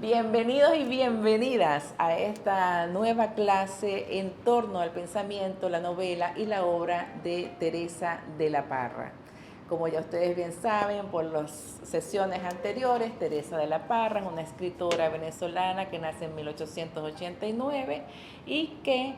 Bienvenidos y bienvenidas a esta nueva clase en torno al pensamiento, la novela y la obra de Teresa de la Parra. Como ya ustedes bien saben por las sesiones anteriores, Teresa de la Parra es una escritora venezolana que nace en 1889 y que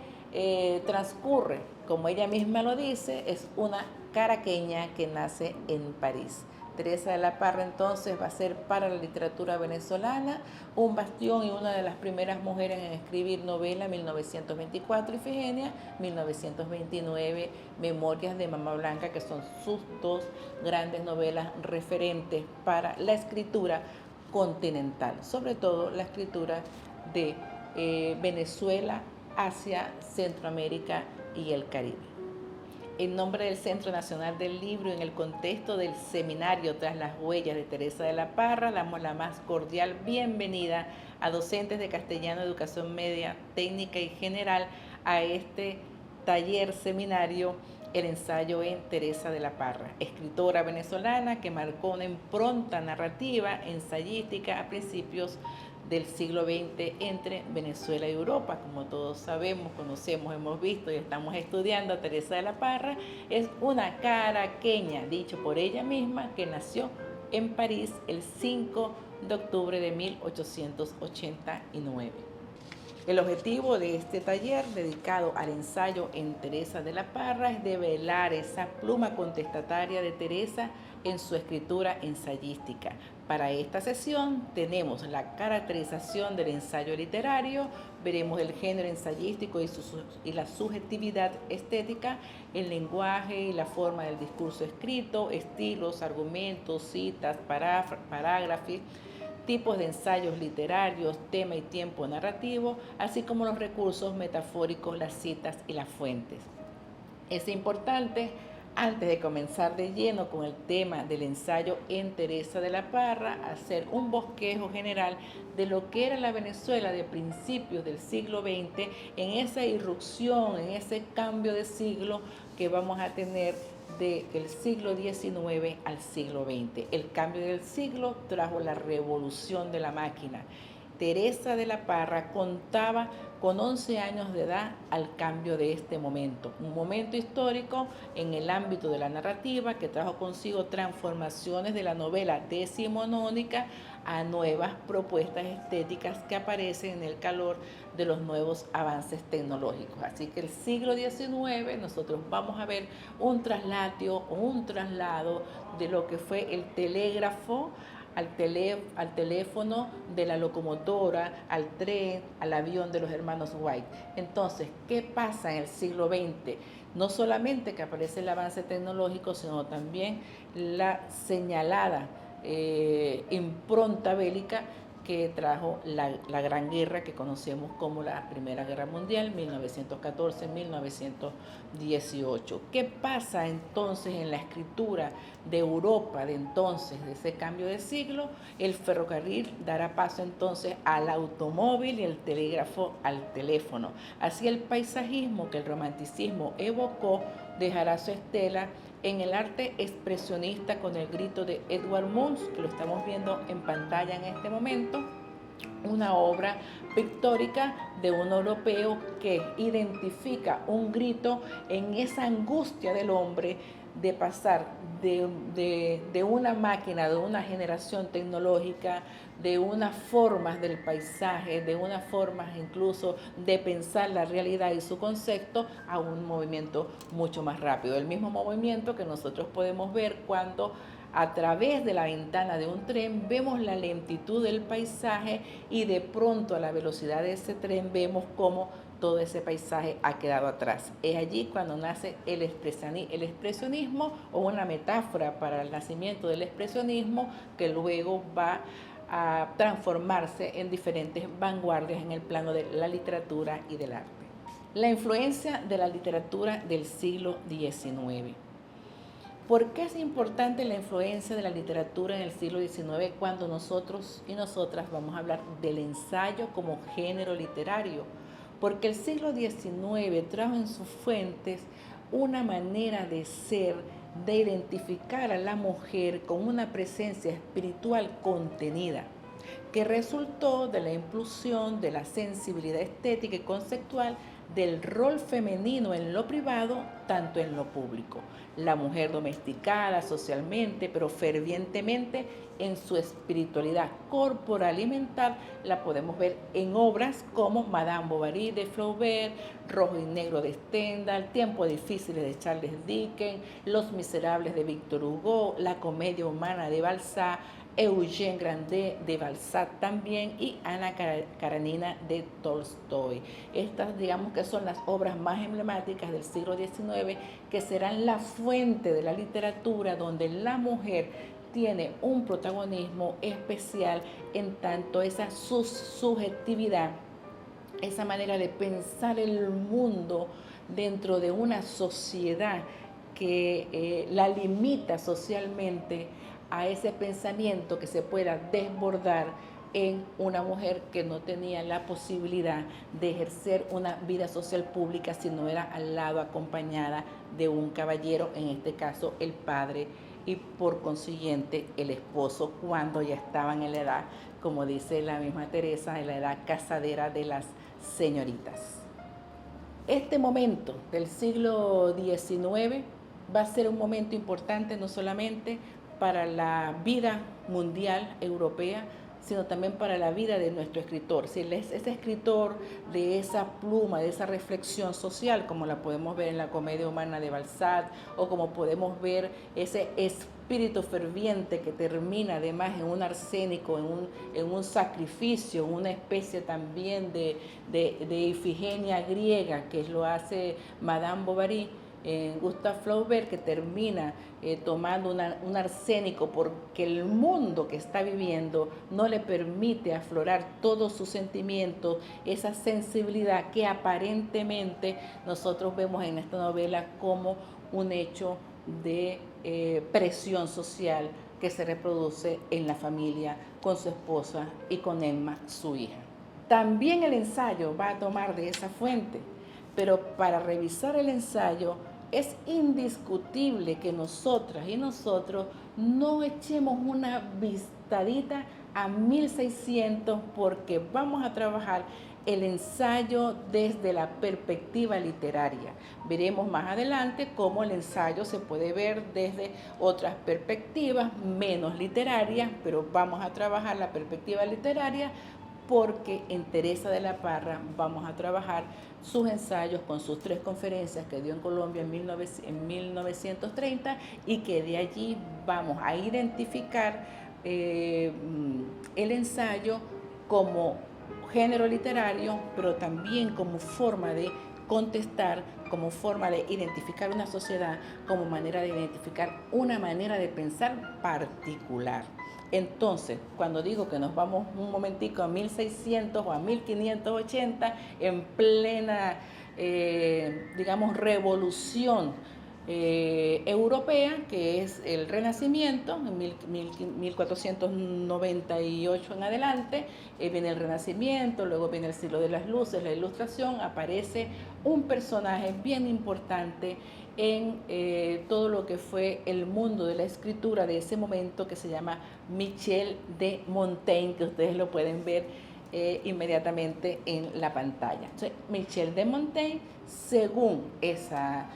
transcurre, como ella misma lo dice, es una caraqueña que nace en París. Teresa de la Parra entonces va a ser para la literatura venezolana un bastión y una de las primeras mujeres en escribir novela, 1924 Ifigenia, 1929 Memorias de Mamá Blanca, que son sus dos grandes novelas referentes para la escritura continental, sobre todo la escritura de Venezuela hacia Centroamérica y el Caribe. En nombre del Centro Nacional del Libro y en el contexto del seminario Tras las Huellas de Teresa de la Parra, damos la más cordial bienvenida a docentes de castellano, educación media, técnica y general a este taller seminario El ensayo en Teresa de la Parra, escritora venezolana que marcó una impronta narrativa ensayística a principios del siglo XX entre Venezuela y Europa. Como todos sabemos, conocemos, hemos visto y estamos estudiando a Teresa de la Parra, es una caraqueña, dicho por ella misma, que nació en París el 5 de octubre de 1889. El objetivo de este taller dedicado al ensayo en Teresa de la Parra es develar esa pluma contestataria de Teresa en su escritura ensayística. Para esta sesión tenemos la caracterización del ensayo literario, veremos el género ensayístico y la subjetividad estética, el lenguaje y la forma del discurso escrito, estilos, argumentos, citas, parágrafos, tipos de ensayos literarios, tema y tiempo narrativo, así como los recursos metafóricos, las citas y las fuentes. Es importante, antes de comenzar de lleno con el tema del ensayo en Teresa de la Parra, hacer un bosquejo general de lo que era la Venezuela de principios del siglo XX, en esa irrupción, en ese cambio de siglo que vamos a tener del siglo XIX al siglo XX. El cambio del siglo trajo la revolución de la máquina. Teresa de la Parra contaba con 11 años de edad al cambio de este momento, un momento histórico en el ámbito de la narrativa que trajo consigo transformaciones de la novela decimonónica a nuevas propuestas estéticas que aparecen en el calor de los nuevos avances tecnológicos. Así que el siglo XIX nosotros vamos a ver un traslado de lo que fue el telégrafo al teléfono, de la locomotora, al tren, al avión de los hermanos White. Entonces, ¿qué pasa en el siglo XX? No solamente que aparece el avance tecnológico, sino también la señalada impronta bélica que trajo la Gran Guerra que conocemos como la Primera Guerra Mundial, 1914-1918. ¿Qué pasa entonces en la escritura de Europa de entonces, de ese cambio de siglo? El ferrocarril dará paso entonces al automóvil y el telégrafo al teléfono. Así el paisajismo que el romanticismo evocó dejará su estela en el arte expresionista con el grito de Edvard Munch, que lo estamos viendo en pantalla en este momento, una obra pictórica de un europeo que identifica un grito en esa angustia del hombre de pasar de una máquina, de una generación tecnológica, de unas formas del paisaje, de unas formas incluso de pensar la realidad y su concepto a un movimiento mucho más rápido. El mismo movimiento que nosotros podemos ver cuando a través de la ventana de un tren vemos la lentitud del paisaje y de pronto a la velocidad de ese tren vemos cómo todo ese paisaje ha quedado atrás. Es allí cuando nace el expresionismo, o una metáfora para el nacimiento del expresionismo que luego va a transformarse en diferentes vanguardias en el plano de la literatura y del arte. La influencia de la literatura del siglo XIX. ¿Por qué es importante la influencia de la literatura en el siglo XIX cuando nosotros y nosotras vamos a hablar del ensayo como género literario? Porque el siglo XIX trajo en sus fuentes una manera de ser, de identificar a la mujer con una presencia espiritual contenida. que resultó de la inclusión de la sensibilidad estética y conceptual del rol femenino en lo privado, tanto en lo público. La mujer domesticada socialmente, pero fervientemente en su espiritualidad corporal y mental, la podemos ver en obras como Madame Bovary de Flaubert, Rojo y Negro de Stendhal, Tiempos Difíciles de Charles Dickens, Los Miserables de Victor Hugo, La Comedia Humana de Balzac, Eugène Grandet de Balzac también y Ana Karenina de Tolstoy. Estas, digamos que son las obras más emblemáticas del siglo XIX, que serán la fuente de la literatura donde la mujer tiene un protagonismo especial en tanto esa subjetividad, esa manera de pensar el mundo dentro de una sociedad que la limita socialmente a ese pensamiento que se pueda desbordar en una mujer que no tenía la posibilidad de ejercer una vida social pública si no era al lado acompañada de un caballero, en este caso el padre y por consiguiente el esposo, cuando ya estaban en la edad, como dice la misma Teresa, en la edad casadera de las señoritas. Este momento del siglo XIX va a ser un momento importante no solamente para la vida mundial europea, sino también para la vida de nuestro escritor. Si él es ese escritor de esa pluma, de esa reflexión social, como la podemos ver en La Comedia Humana de Balzac, o como podemos ver ese espíritu ferviente que termina además en un arsénico, en un sacrificio, una especie también de Ifigenia griega, que lo hace Madame Bovary, Gustave Flaubert, que termina tomando un arsénico porque el mundo que está viviendo no le permite aflorar todos sus sentimientos, esa sensibilidad que aparentemente nosotros vemos en esta novela como un hecho de presión social que se reproduce en la familia con su esposa y con Emma, su hija. También el ensayo va a tomar de esa fuente, pero para revisar el ensayo es indiscutible que nosotras y nosotros no echemos una vistadita a 1600 porque vamos a trabajar el ensayo desde la perspectiva literaria. Veremos más adelante cómo el ensayo se puede ver desde otras perspectivas menos literarias, pero vamos a trabajar la perspectiva literaria porque en Teresa de la Parra vamos a trabajar sus ensayos con sus 3 conferencias que dio en Colombia en 1930 y que de allí vamos a identificar el ensayo como género literario, pero también como forma de contestar, como forma de identificar una sociedad, como manera de identificar una manera de pensar particular. Entonces, cuando digo que nos vamos un momentico a 1600 o a 1580, en plena, digamos, revolución europea, que es el Renacimiento, en 1498 en adelante, viene el Renacimiento, luego viene el siglo de las luces, la Ilustración, aparece un personaje bien importante en todo lo que fue el mundo de la escritura de ese momento, que se llama Michel de Montaigne, que ustedes lo pueden ver inmediatamente en la pantalla. Entonces, Michel de Montaigne, según esa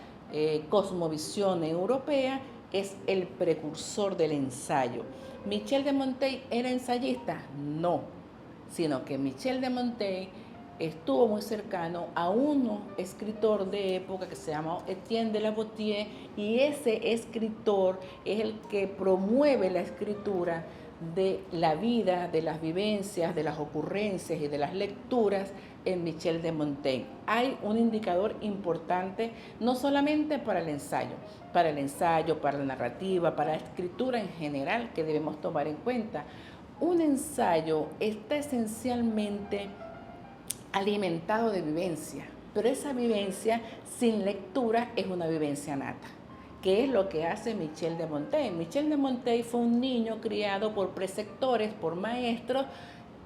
cosmovisión europea, es el precursor del ensayo. ¿Michel de Montaigne era ensayista? No, sino que Michel de Montaigne estuvo muy cercano a un escritor de época que se llama Etienne de la Boétie, y ese escritor es el que promueve la escritura de la vida, de las vivencias, de las ocurrencias y de las lecturas en Michel de Montaigne. Hay un indicador importante no solamente para el ensayo, para la narrativa, para la escritura en general, que debemos tomar en cuenta. Un ensayo está esencialmente alimentado de vivencia, pero esa vivencia sin lectura es una vivencia nata. ¿Qué es lo que hace Michel de Montaigne? Michel de Montaigne fue un niño criado por preceptores, por maestros,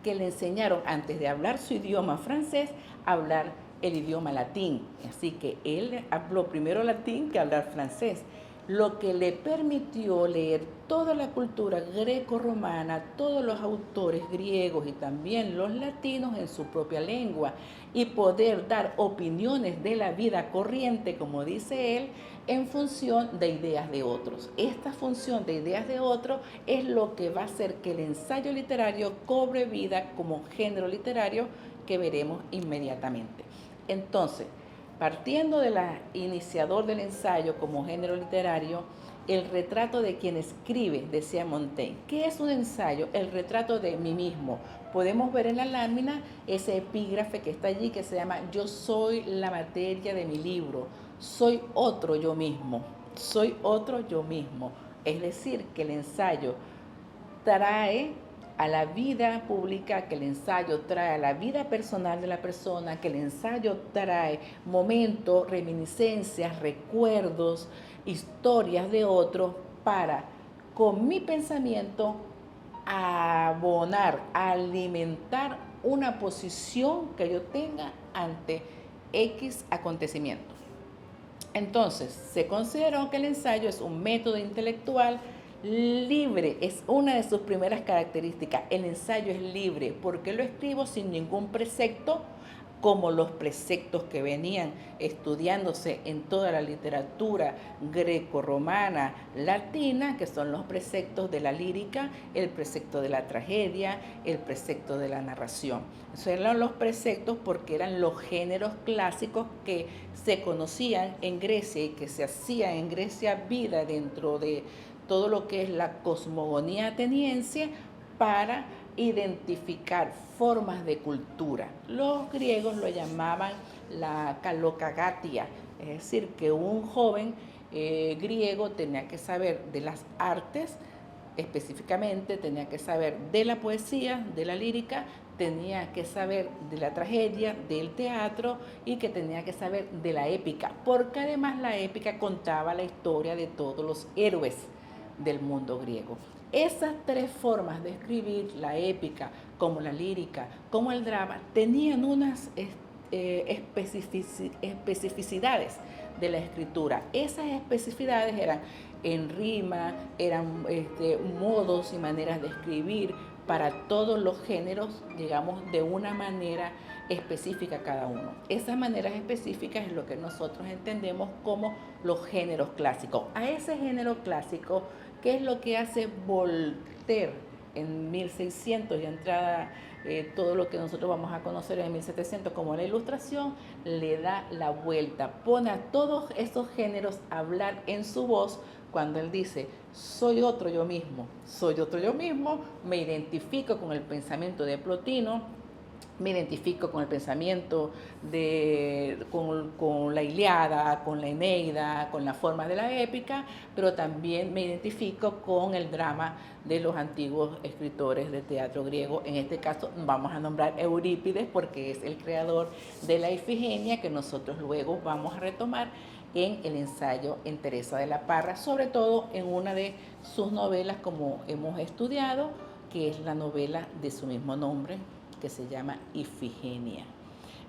que le enseñaron, antes de hablar su idioma francés, a hablar el idioma latín. Así que él habló primero latín que hablar francés. lo que le permitió leer toda la cultura greco-romana, todos los autores griegos y también los latinos en su propia lengua, y poder dar opiniones de la vida corriente, como dice él, en función de ideas de otros. Esta función de ideas de otros es lo que va a hacer que el ensayo literario cobre vida como género literario, que veremos inmediatamente. Entonces, partiendo del iniciador del ensayo como género literario, el retrato de quien escribe, decía Montaigne. ¿Qué es un ensayo? El retrato de mí mismo. Podemos ver en la lámina ese epígrafe que está allí, que se llama "Yo soy la materia de mi libro, soy otro yo mismo, soy otro yo mismo". Es decir, que el ensayo trae a la vida pública, que el ensayo trae a la vida personal de la persona, que el ensayo trae momentos, reminiscencias, recuerdos, historias de otros, para, con mi pensamiento, abonar, alimentar una posición que yo tenga ante X acontecimiento. Entonces, se consideró que el ensayo es un método intelectual libre, es una de sus primeras características. El ensayo es libre porque lo escribo sin ningún precepto, como los preceptos que venían estudiándose en toda la literatura greco-romana latina, que son los preceptos de la lírica, el precepto de la tragedia, el precepto de la narración. Esos eran los preceptos porque eran los géneros clásicos que se conocían en Grecia y que se hacían en Grecia vida dentro de todo lo que es la cosmogonía ateniense, para identificar formas de cultura. Los griegos lo llamaban la kalokagatia, es decir, que un joven griego tenía que saber de las artes, específicamente tenía que saber de la poesía, de la lírica, tenía que saber de la tragedia, del teatro, y que tenía que saber de la épica, porque además la épica contaba la historia de todos los héroes del mundo griego. Esas tres formas de escribir, la épica, como la lírica, como el drama, tenían unas especificidades de la escritura. Esas especificidades eran en rima, eran modos y maneras de escribir para todos los géneros, digamos, de una manera específica cada uno. Esas maneras específicas es lo que nosotros entendemos como los géneros clásicos. A ese género clásico, ¿qué es lo que hace Voltaire en 1600 y entrada todo lo que nosotros vamos a conocer en 1700 como la Ilustración? Le da la vuelta, pone a todos esos géneros a hablar en su voz cuando él dice: soy otro yo mismo, me identifico con el pensamiento de Plotino, me identifico con el pensamiento con la Ilíada, con la Eneida, con las formas de la épica, pero también me identifico con el drama de los antiguos escritores de teatro griego. En este caso vamos a nombrar Eurípides porque es el creador de la Ifigenia, que nosotros luego vamos a retomar en el ensayo en Teresa de la Parra, sobre todo en una de sus novelas, como hemos estudiado, que es la novela de su mismo nombre, que se llama Ifigenia.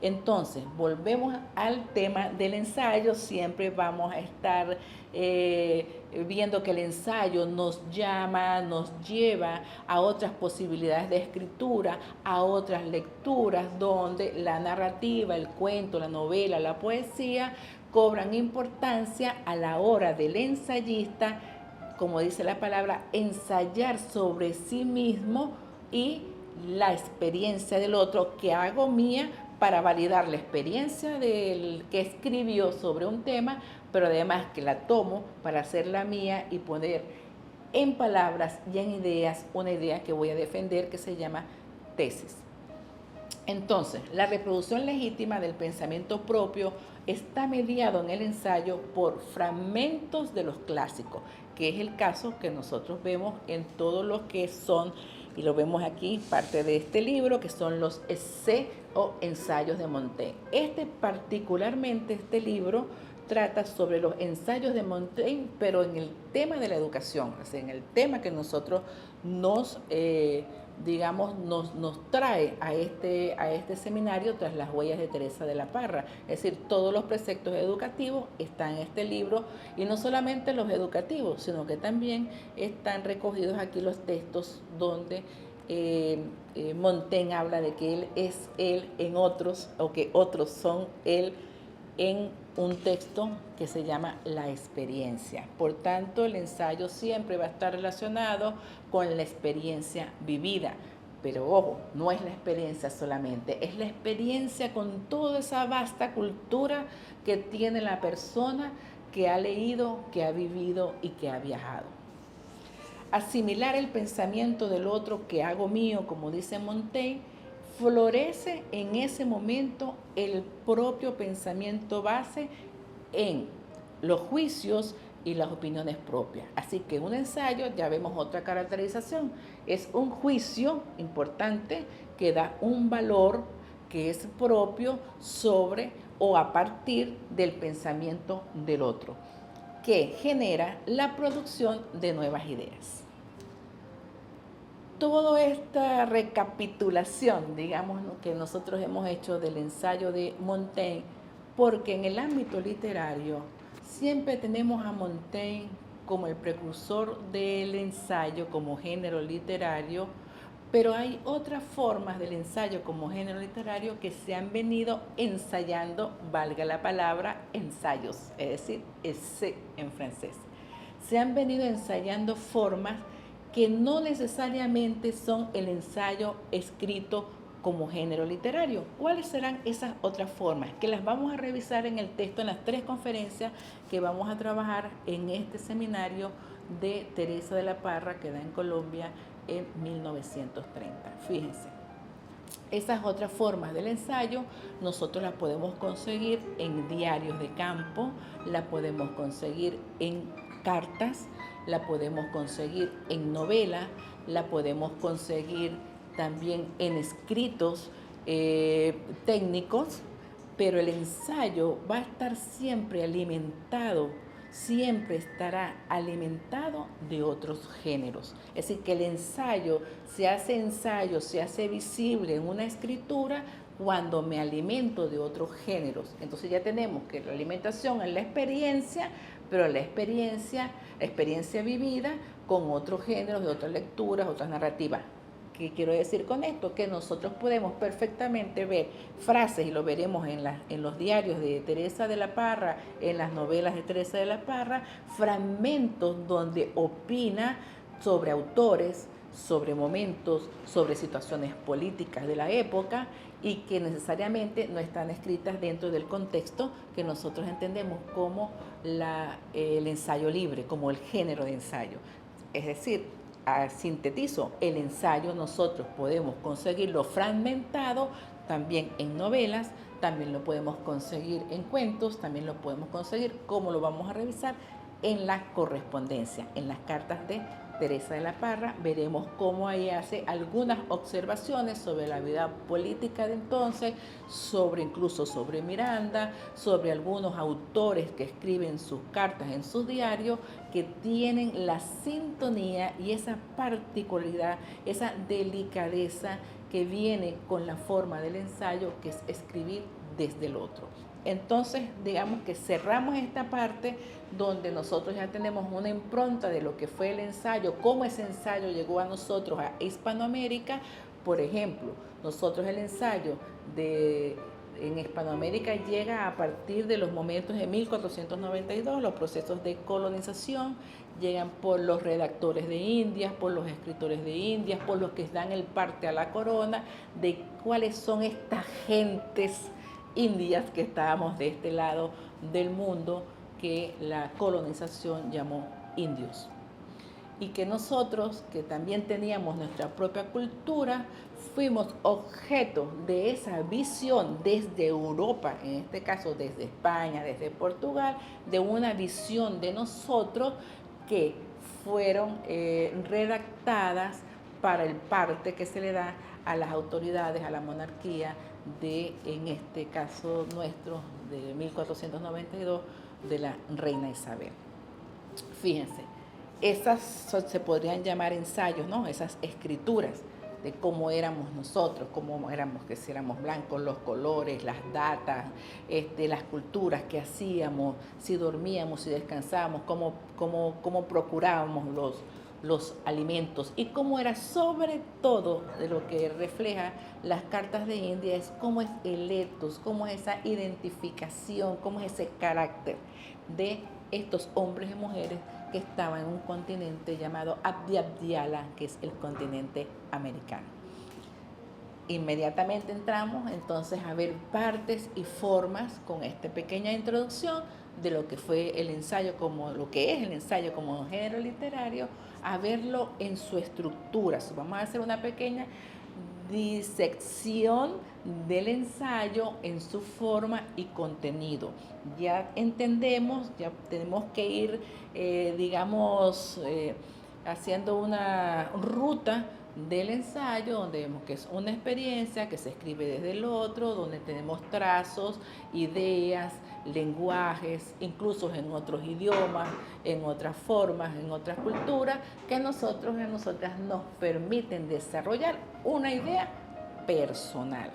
Entonces, volvemos al tema del ensayo. Siempre vamos a estar viendo que el ensayo nos llama, nos lleva a otras posibilidades de escritura, a otras lecturas donde la narrativa, el cuento, la novela, la poesía cobran importancia a la hora del ensayista, como dice la palabra, ensayar sobre sí mismo y la experiencia del otro, que hago mía para validar la experiencia del que escribió sobre un tema, pero además que la tomo para hacerla mía y poner en palabras y en ideas una idea que voy a defender, que se llama tesis. Entonces, la reproducción legítima del pensamiento propio está mediado en el ensayo por fragmentos de los clásicos, que es el caso que nosotros vemos en todo lo que son, y lo vemos aquí, parte de este libro, que son los essais o ensayos de Montaigne. Particularmente este libro trata sobre los ensayos de Montaigne, pero en el tema de la educación, o sea, en el tema que nosotros nos digamos, nos trae a este seminario tras las huellas de Teresa de la Parra. Es decir, todos los preceptos educativos están en este libro, y no solamente los educativos, sino que también están recogidos aquí los textos donde Montaigne habla de que él es él en otros, o que otros son él, en un texto que se llama La experiencia. Por tanto, el ensayo siempre va a estar relacionado con la experiencia vivida. Pero ojo, no es la experiencia solamente, es la experiencia con toda esa vasta cultura que tiene la persona que ha leído, que ha vivido y que ha viajado. Asimilar el pensamiento del otro que hago mío, como dice Montaigne, florece en ese momento el propio pensamiento base en los juicios y las opiniones propias. Así que un ensayo, ya vemos otra caracterización, es un juicio importante que da un valor que es propio sobre o a partir del pensamiento del otro, que genera la producción de nuevas ideas. Toda esta recapitulación, digamos, que nosotros hemos hecho del ensayo de Montaigne, porque en el ámbito literario siempre tenemos a Montaigne como el precursor del ensayo como género literario, pero hay otras formas del ensayo como género literario que se han venido ensayando, valga la palabra, ensayos, es decir, essai en francés. Se han venido ensayando formas que no necesariamente son el ensayo escrito como género literario. ¿Cuáles serán esas otras formas? Que las vamos a revisar en el texto, en las 3 conferencias que vamos a trabajar en este seminario de Teresa de la Parra, que da en Colombia en 1930. Fíjense, esas otras formas del ensayo nosotros las podemos conseguir en diarios de campo, la podemos conseguir en cartas, la podemos conseguir en novela, la podemos conseguir también en escritos técnicos, pero el ensayo va a estar siempre alimentado, siempre estará alimentado de otros géneros. Es decir, que el ensayo, se hace visible en una escritura cuando me alimento de otros géneros. Entonces ya tenemos que la alimentación es la experiencia, pero la experiencia vivida con otros géneros, de otras lecturas, otras narrativas. ¿Qué quiero decir con esto? Que nosotros podemos perfectamente ver frases, y lo veremos en los diarios de Teresa de la Parra, en las novelas de Teresa de la Parra, fragmentos donde opina sobre autores, sobre momentos, sobre situaciones políticas de la época, y que necesariamente no están escritas dentro del contexto que nosotros entendemos como el ensayo libre, como el género de ensayo. Es decir, sintetizo, el ensayo nosotros podemos conseguirlo fragmentado también en novelas, también lo podemos conseguir en cuentos, también lo podemos conseguir, como lo vamos a revisar, en la correspondencia, en las cartas de Teresa de la Parra. Veremos cómo ahí hace algunas observaciones sobre la vida política de entonces, incluso sobre Miranda, sobre algunos autores que escriben sus cartas en sus diarios, que tienen la sintonía y esa particularidad, esa delicadeza que viene con la forma del ensayo, que es escribir desde el otro. Entonces, digamos que cerramos esta parte donde nosotros ya tenemos una impronta de lo que fue el ensayo, cómo ese ensayo llegó a nosotros, a Hispanoamérica. Por ejemplo, nosotros el ensayo en Hispanoamérica llega a partir de los momentos de 1492, los procesos de colonización llegan por los redactores de Indias, por los escritores de Indias, por los que dan el parte a la corona, de cuáles son estas gentes indias que estábamos de este lado del mundo, que la colonización llamó indios. Y que nosotros, que también teníamos nuestra propia cultura, fuimos objeto de esa visión desde Europa, en este caso desde España, desde Portugal, de una visión de nosotros que fueron redactadas para el parte que se le da a las autoridades, a la monarquía en este caso nuestro, de 1492, de la reina Isabel. Fíjense, esas se podrían llamar ensayos, ¿no? Esas escrituras. de cómo éramos nosotros, cómo éramos, que si éramos blancos, los colores, las datas, las culturas que hacíamos, si dormíamos, si descansábamos, cómo procurábamos los alimentos, y cómo era sobre todo de lo que refleja las cartas de India es cómo es el ethos, cómo es esa identificación, cómo es ese carácter de estos hombres y mujeres que estaban en un continente llamado Abhyala, que es el continente americano. Inmediatamente entramos entonces a ver partes y formas con esta pequeña introducción de lo que fue el ensayo, como lo que es el ensayo como un género literario, a verlo en su estructura. Vamos a hacer una pequeña disección del ensayo en su forma y contenido. Ya entendemos, ya tenemos que ir, haciendo una ruta del ensayo, donde vemos que es una experiencia que se escribe desde el otro, donde tenemos trazos, ideas, lenguajes, incluso en otros idiomas, en otras formas, en otras culturas, que a nosotros y a nosotras nos permiten desarrollar una idea personal.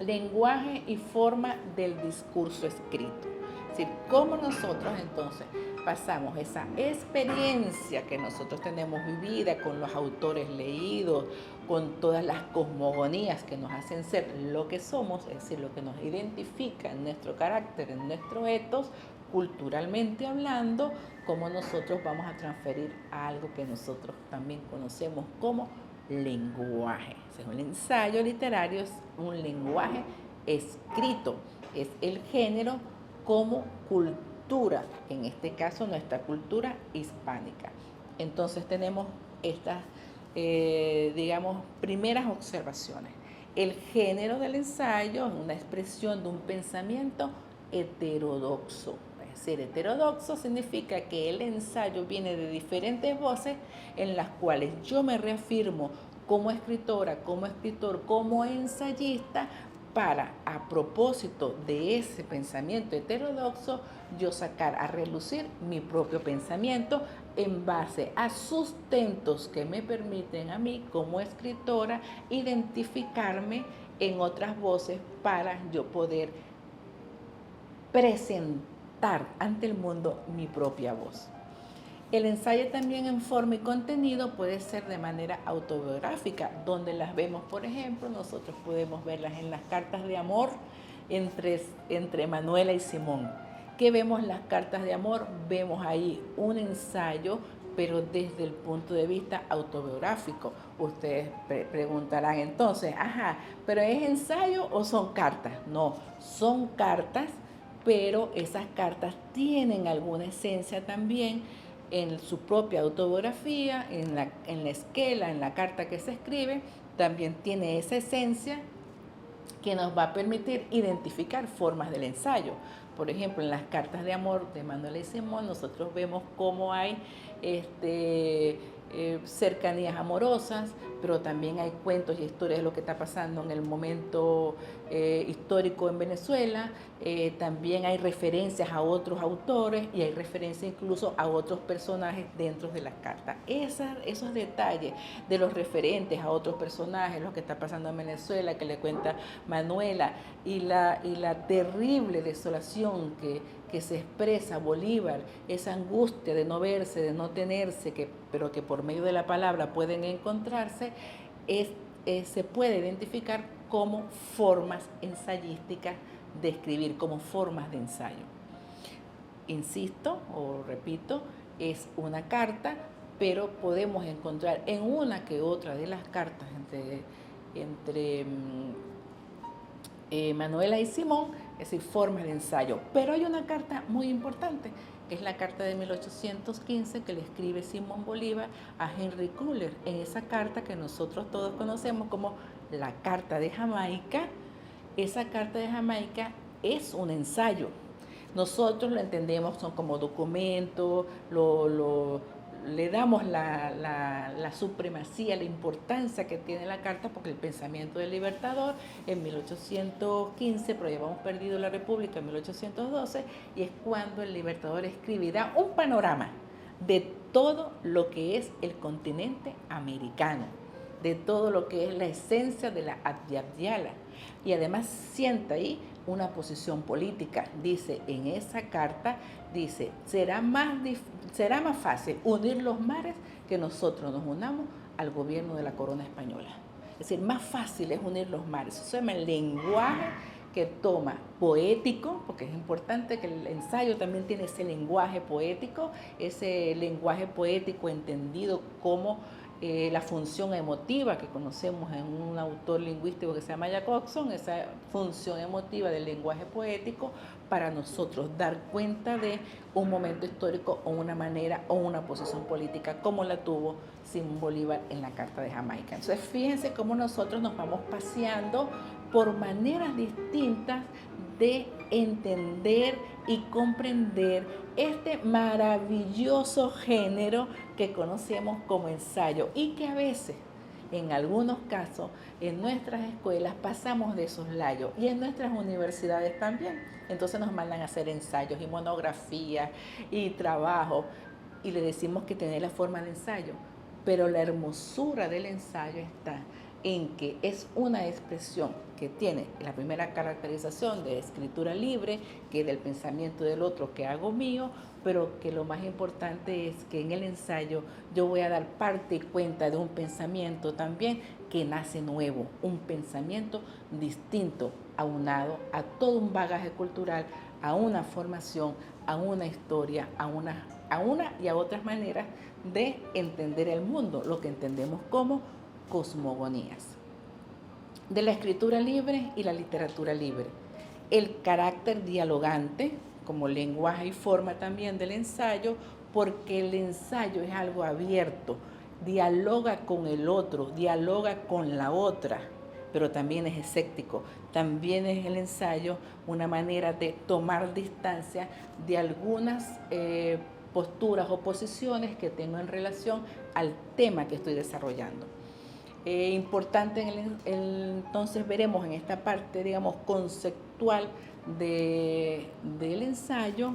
Lenguaje y forma del discurso escrito. Es decir, cómo nosotros entonces pasamos esa experiencia que nosotros tenemos vivida con los autores leídos, con todas las cosmogonías que nos hacen ser lo que somos, es decir, lo que nos identifica en nuestro carácter, en nuestro ethos, culturalmente hablando, cómo nosotros vamos a transferir a algo que nosotros también conocemos como lenguaje. O sea, un ensayo literario es un lenguaje escrito, es el género como cultura, en este caso nuestra cultura hispánica. Entonces tenemos estas, primeras observaciones. El género del ensayo es una expresión de un pensamiento heterodoxo. Es decir, heterodoxo significa que el ensayo viene de diferentes voces en las cuales yo me reafirmo como escritora, como escritor, como ensayista, para, a propósito de ese pensamiento heterodoxo, yo sacar a relucir mi propio pensamiento en base a sustentos que me permiten a mí como escritora identificarme en otras voces para yo poder presentar ante el mundo mi propia voz. El ensayo también en forma y contenido puede ser de manera autobiográfica, donde las vemos, por ejemplo, nosotros podemos verlas en las cartas de amor entre Manuela y Simón. ¿Qué vemos las cartas de amor? Vemos ahí un ensayo, pero desde el punto de vista autobiográfico. Ustedes preguntarán entonces, ¿pero es ensayo o son cartas? No, son cartas, pero esas cartas tienen alguna esencia también en su propia autobiografía, en la esquela, en la carta que se escribe, también tiene esa esencia que nos va a permitir identificar formas del ensayo. Por ejemplo, en las cartas de amor de Manuela y Simón, nosotros vemos cómo hay cercanías amorosas, pero también hay cuentos y historias de lo que está pasando en el momento histórico en Venezuela. También hay referencias a otros autores y hay referencias incluso a otros personajes dentro de las cartas. Esos detalles de los referentes a otros personajes, lo que está pasando en Venezuela, que le cuenta Manuela, y la terrible desolación que se expresa Bolívar, esa angustia de no verse, de no tenerse, pero que por medio de la palabra pueden encontrarse, se puede identificar como formas ensayísticas de escribir, como formas de ensayo. Insisto o repito, es una carta, pero podemos encontrar en una que otra de las cartas entre Manuela y Simón, es decir, formas de ensayo. Pero hay una carta muy importante, que es la carta de 1815 que le escribe Simón Bolívar a Henry Culler. En esa carta que nosotros todos conocemos como la Carta de Jamaica, esa Carta de Jamaica es un ensayo. Nosotros lo entendemos son como documento, le damos la supremacía, la importancia que tiene la carta, porque el pensamiento del Libertador en 1815, pero ya hemos perdido la República en 1812, y es cuando el Libertador escribe y da un panorama de todo lo que es el continente americano. de todo lo que es la esencia de la Adhyadhyala. Y además sienta ahí una posición política. Dice en esa carta, dice, será más fácil unir los mares que nosotros nos unamos al gobierno de la corona española. Es decir, más fácil es unir los mares. Eso se llama el lenguaje que toma poético, porque es importante que el ensayo también tiene ese lenguaje poético entendido como la función emotiva que conocemos en un autor lingüístico que se llama Jacobson, esa función emotiva del lenguaje poético para nosotros dar cuenta de un momento histórico o una manera o una posición política como la tuvo Simón Bolívar en la Carta de Jamaica. Entonces fíjense cómo nosotros nos vamos paseando por maneras distintas de entender y comprender este maravilloso género que conocemos como ensayo y que a veces, en algunos casos, en nuestras escuelas pasamos de soslayo y en nuestras universidades también. Entonces nos mandan a hacer ensayos y monografías y trabajos y le decimos que tiene la forma de ensayo, pero la hermosura del ensayo está en que es una expresión que tiene la primera caracterización de escritura libre, que es del pensamiento del otro que hago mío, pero que lo más importante es que en el ensayo yo voy a dar parte y cuenta de un pensamiento también que nace nuevo, un pensamiento distinto, aunado a todo un bagaje cultural, a una formación, a una historia, a una y a otras maneras de entender el mundo, lo que entendemos como cosmogonías. De la escritura libre y la literatura libre. El carácter dialogante, como lenguaje y forma también del ensayo, porque el ensayo es algo abierto, dialoga con el otro, dialoga con la otra, pero también es escéptico. También es el ensayo una manera de tomar distancia de algunas posturas o posiciones que tengo en relación al tema que estoy desarrollando. Importante entonces veremos en esta parte, digamos, conceptual del ensayo,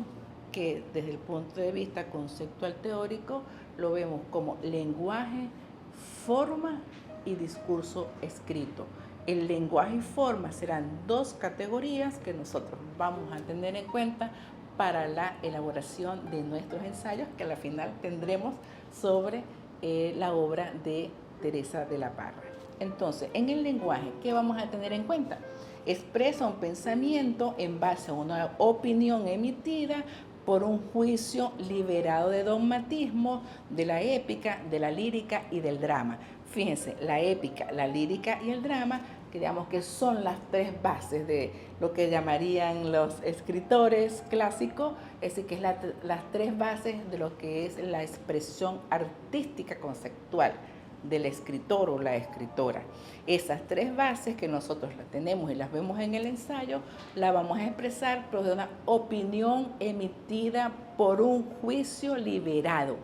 que desde el punto de vista conceptual teórico lo vemos como lenguaje, forma y discurso escrito. El lenguaje y forma serán dos categorías que nosotros vamos a tener en cuenta para la elaboración de nuestros ensayos, que al final tendremos sobre la obra de Teresa de la Parra. Entonces, en el lenguaje, ¿qué vamos a tener en cuenta? Expresa un pensamiento en base a una opinión emitida por un juicio liberado de dogmatismo, de la épica, de la lírica y del drama. Fíjense, la épica, la lírica y el drama, que digamos que son las tres bases de lo que llamarían los escritores clásicos, es decir, que es las tres bases de lo que es la expresión artística conceptual del escritor o la escritora. Esas tres bases que nosotros las tenemos y las vemos en el ensayo, la vamos a expresar por una opinión emitida por un juicio liberado.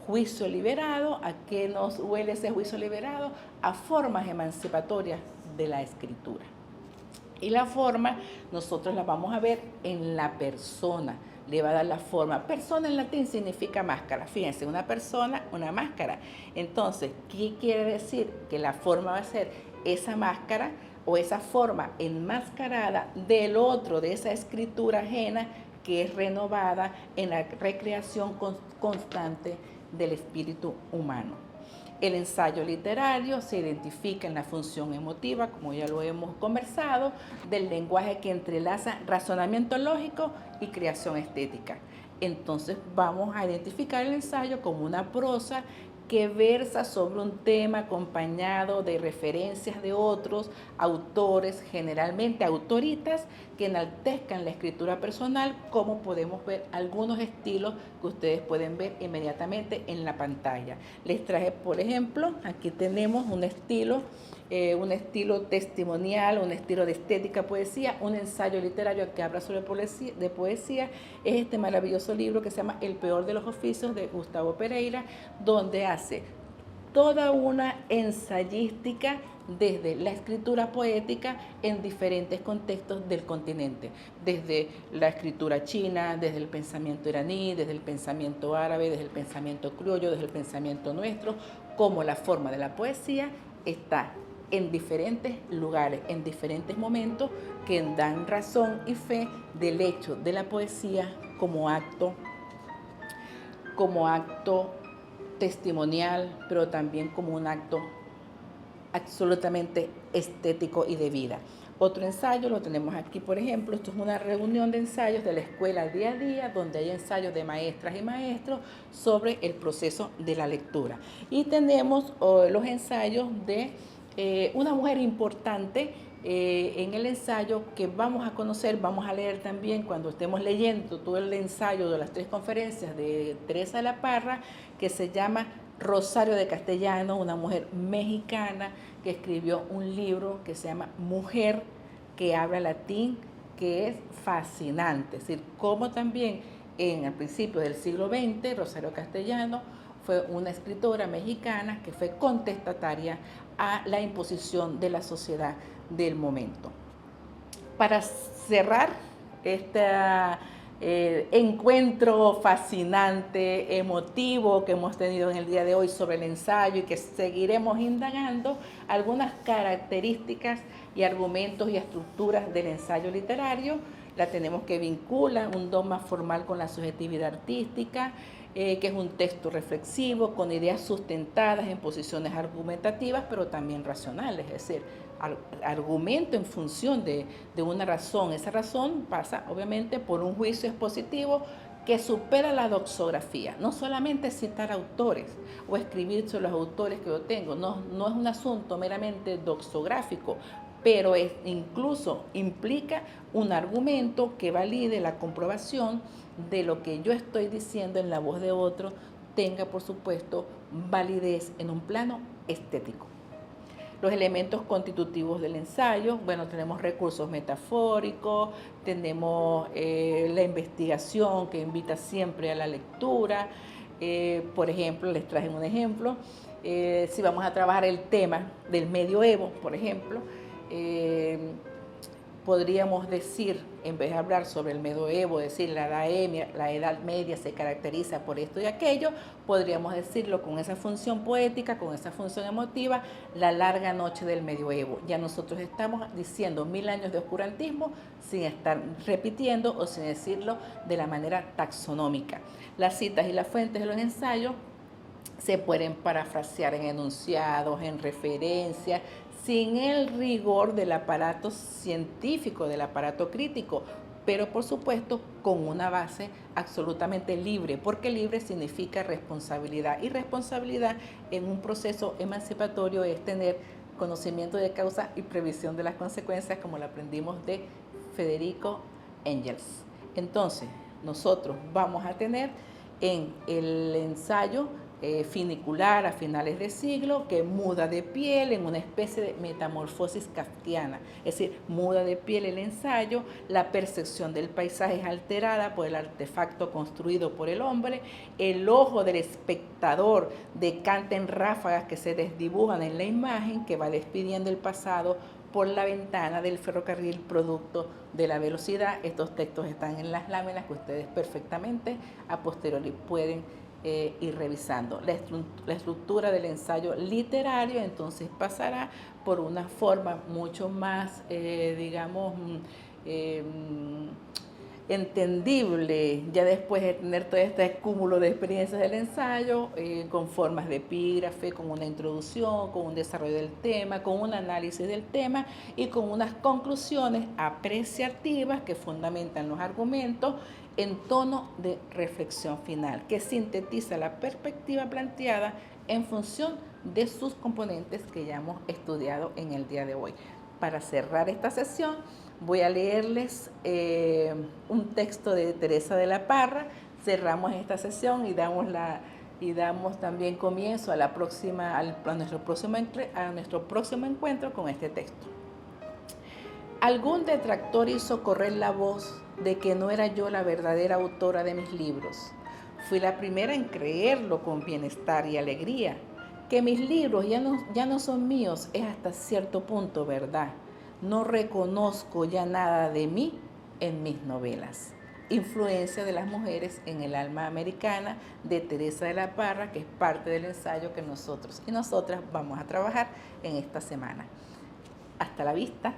Juicio liberado, ¿a qué nos huele ese juicio liberado? A formas emancipatorias de la escritura. Y la forma nosotros la vamos a ver en la persona, le va a dar la forma. Persona en latín significa máscara. Fíjense, una persona, una máscara. Entonces, ¿qué quiere decir? Que la forma va a ser esa máscara o esa forma enmascarada del otro, de esa escritura ajena que es renovada en la recreación constante del espíritu humano. El ensayo literario se identifica en la función emotiva, como ya lo hemos conversado, del lenguaje que entrelaza razonamiento lógico y creación estética. Entonces vamos a identificar el ensayo como una prosa que versa sobre un tema acompañado de referencias de otros autores, generalmente autoritas, que enaltezcan la escritura personal, como podemos ver algunos estilos que ustedes pueden ver inmediatamente en la pantalla. Les traje, por ejemplo, aquí tenemos un estilo testimonial, un estilo de estética poesía, un ensayo literario que habla sobre poesía, es este maravilloso libro que se llama El peor de los oficios, de Gustavo Pereira, donde hace toda una ensayística desde la escritura poética en diferentes contextos del continente, desde la escritura china, desde el pensamiento iraní, desde el pensamiento árabe, desde el pensamiento criollo, desde el pensamiento nuestro, como la forma de la poesía está en diferentes lugares, en diferentes momentos que dan razón y fe del hecho de la poesía como acto testimonial, pero también como un acto absolutamente estético y de vida. Otro ensayo lo tenemos aquí, por ejemplo, esto es una reunión de ensayos de la escuela día a día, donde hay ensayos de maestras y maestros sobre el proceso de la lectura. Y tenemos los ensayos de una mujer importante en el ensayo que vamos a conocer, vamos a leer también cuando estemos leyendo todo el ensayo de las 3 conferencias de Teresa de la Parra, que se llama Rosario de Castellano, una mujer mexicana que escribió un libro que se llama Mujer que habla latín, que es fascinante. Es decir, cómo también al principio del siglo XX, Rosario Castellano fue una escritora mexicana que fue contestataria a la imposición de la sociedad del momento. Para cerrar este encuentro fascinante, emotivo que hemos tenido en el día de hoy sobre el ensayo y que seguiremos indagando, algunas características y argumentos y estructuras del ensayo literario. La tenemos que vincular un dogma formal con la subjetividad artística, que es un texto reflexivo con ideas sustentadas en posiciones argumentativas, pero también racionales, es decir, argumento en función de una razón. Esa razón pasa obviamente por un juicio expositivo que supera la doxografía. No solamente citar autores o escribir sobre los autores que yo tengo, no es un asunto meramente doxográfico, pero incluso implica un argumento que valide la comprobación de lo que yo estoy diciendo en la voz de otro, tenga por supuesto validez en un plano estético. Los elementos constitutivos del ensayo, bueno, tenemos recursos metafóricos, tenemos la investigación que invita siempre a la lectura. Por ejemplo, les traje un ejemplo, si vamos a trabajar el tema del medioevo, por ejemplo, podríamos decir, en vez de hablar sobre el medioevo, decir la Edad Media se caracteriza por esto y aquello, podríamos decirlo con esa función poética, con esa función emotiva, la larga noche del medioevo. Ya nosotros estamos diciendo 1000 años de oscurantismo sin estar repitiendo o sin decirlo de la manera taxonómica. Las citas y las fuentes de los ensayos se pueden parafrasear en enunciados, en referencias, sin el rigor del aparato científico, del aparato crítico, pero por supuesto con una base absolutamente libre, porque libre significa responsabilidad, y responsabilidad en un proceso emancipatorio es tener conocimiento de causa y previsión de las consecuencias, como lo aprendimos de Federico Engels. Entonces, nosotros vamos a tener en el ensayo funicular a finales de siglo, que muda de piel en una especie de metamorfosis kafkiana, es decir, muda de piel el ensayo, la percepción del paisaje es alterada por el artefacto construido por el hombre, el ojo del espectador decanta en ráfagas que se desdibujan en la imagen que va despidiendo el pasado por la ventana del ferrocarril producto de la velocidad. Estos textos están en las láminas que ustedes perfectamente a posteriori pueden ir revisando. La estructura del ensayo literario entonces pasará por una forma mucho más, digamos, entendible, ya después de tener todo este cúmulo de experiencias del ensayo, con formas de epígrafe, con una introducción, con un desarrollo del tema, con un análisis del tema y con unas conclusiones apreciativas que fundamentan los argumentos en tono de reflexión final, que sintetiza la perspectiva planteada en función de sus componentes que ya hemos estudiado en el día de hoy. Para cerrar esta sesión, voy a leerles un texto de Teresa de la Parra. Cerramos esta sesión y damos también comienzo a nuestro próximo encuentro con este texto. Algún detractor hizo correr la voz de que no era yo la verdadera autora de mis libros. Fui la primera en creerlo con bienestar y alegría. Que mis libros ya no son míos es hasta cierto punto verdad. No reconozco ya nada de mí en mis novelas. influencia de las mujeres en el alma americana de Teresa de la Parra, que es parte del ensayo que nosotros y nosotras vamos a trabajar en esta semana. Hasta la vista.